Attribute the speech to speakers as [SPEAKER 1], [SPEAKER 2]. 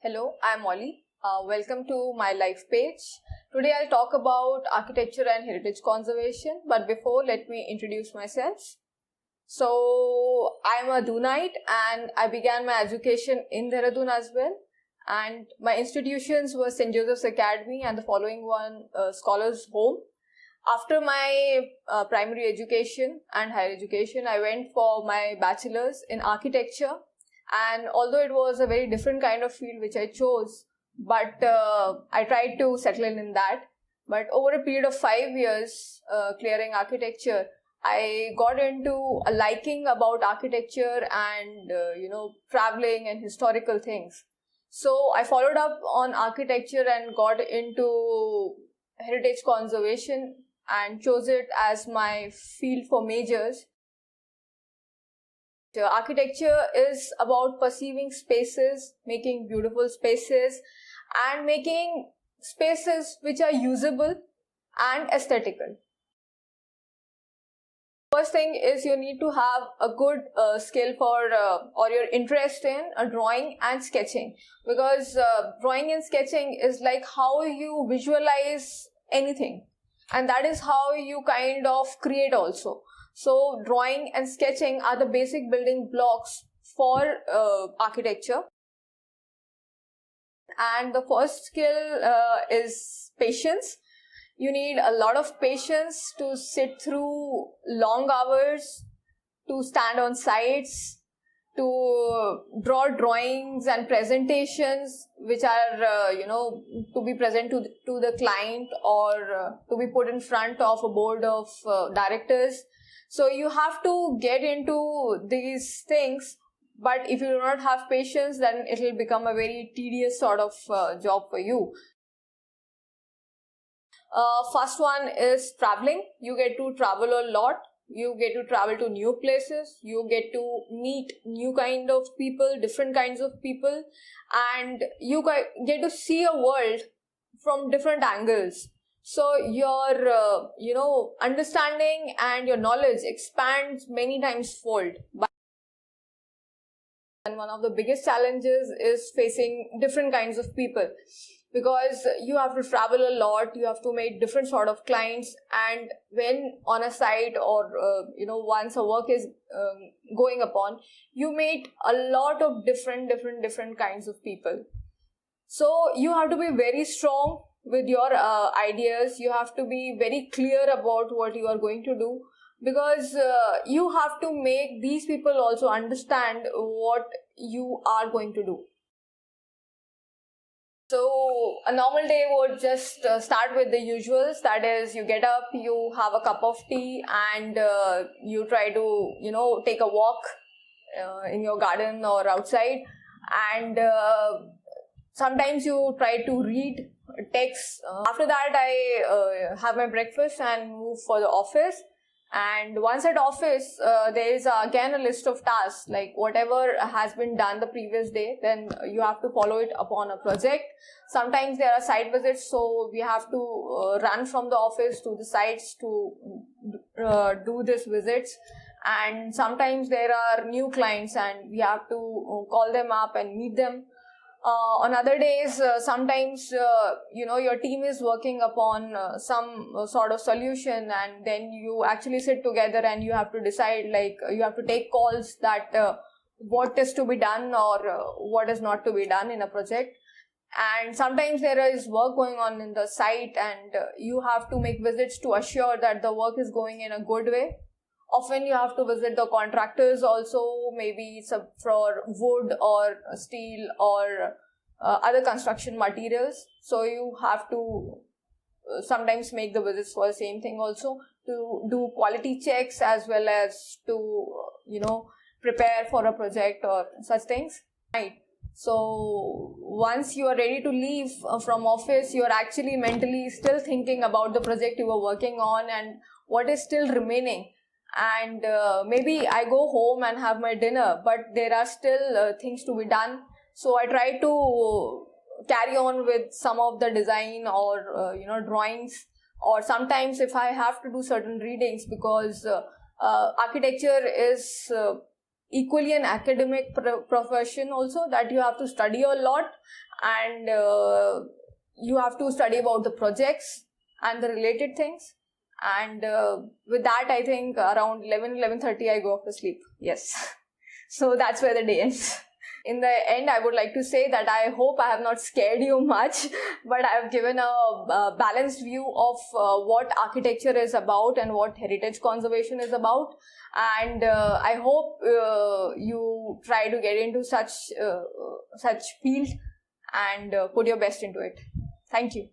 [SPEAKER 1] Hello, I'm Mauli. Welcome to my LifePage. Today I'll talk about architecture and heritage conservation, but before let me introduce myself. So I'm a Dunite and I began my education in Dehradun as well, and my institutions were St. Joseph's Academy and the following one, Scholars Home. After my primary education and higher education, I went for my bachelor's in architecture. And although it was a very different kind of field which I chose, but I tried to settle in that. But over a period of 5 years clearing architecture, I got into a liking about architecture and traveling and historical things. So I followed up on architecture and got into heritage conservation and chose it as my field for majors. Architecture is about perceiving spaces, making beautiful spaces, and making spaces which are usable and aesthetical. First thing is you need to have a good skill for or your interest in drawing and sketching, because drawing and sketching is like how you visualize anything, and that is how you kind of create also. So drawing and sketching are the basic building blocks for architecture. And the first skill is patience. You need a lot of patience to sit through long hours, to stand on sites, to draw drawings and presentations which are to be present to the client or to be put in front of a board of directors. So you have to get into these things, but if you do not have patience, then it will become a very tedious sort of job for you. First one is traveling. You get to travel a lot. You get to travel to new places. You get to meet new kind of people, different kinds of people, and you get to see a world from different angles. So your understanding and your knowledge expands many times fold. And one of the biggest challenges is facing different kinds of people, because you have to travel a lot, you have to meet different sort of clients, and when on a site or once a work is going upon, you meet a lot of different kinds of people. So you have to be very strong with your ideas. You have to be very clear about what you are going to do, because you have to make these people also understand what you are going to do. So a normal day would just start with the usuals. That is, you get up, you have a cup of tea, and you try to take a walk in your garden or outside, and sometimes you try to read texts. After that, I have my breakfast and move for the office. And once at office, there is again a list of tasks, like whatever has been done the previous day, then you have to follow it upon a project. Sometimes there are site visits, so we have to run from the office to the sites to do these visits. And sometimes there are new clients and we have to call them up and meet them. On other days, sometimes your team is working upon some sort of solution, and then you actually sit together and you have to decide, like you have to take calls that what is to be done or what is not to be done in a project. And sometimes there is work going on in the site, and you have to make visits to assure that the work is going in a good way. Often you have to visit the contractors also, maybe it's for wood or steel or other construction materials. So you have to sometimes make the visits for the same thing also, to do quality checks as well as to prepare for a project or such things. Right. So once you are ready to leave from office, you are actually mentally still thinking about the project you were working on and what is still remaining. And maybe I go home and have my dinner, but there are still things to be done. So I try to carry on with some of the design or drawings, or sometimes if I have to do certain readings, because architecture is equally an academic profession also, that you have to study a lot, and you have to study about the projects and the related things. And with that, I think around 11:30 I go off to sleep. Yes. So that's where the day ends. In the end, I would like to say that I hope I have not scared you much, but I have given a balanced view of what architecture is about and what heritage conservation is about. And I hope you try to get into such field and put your best into it. Thank you.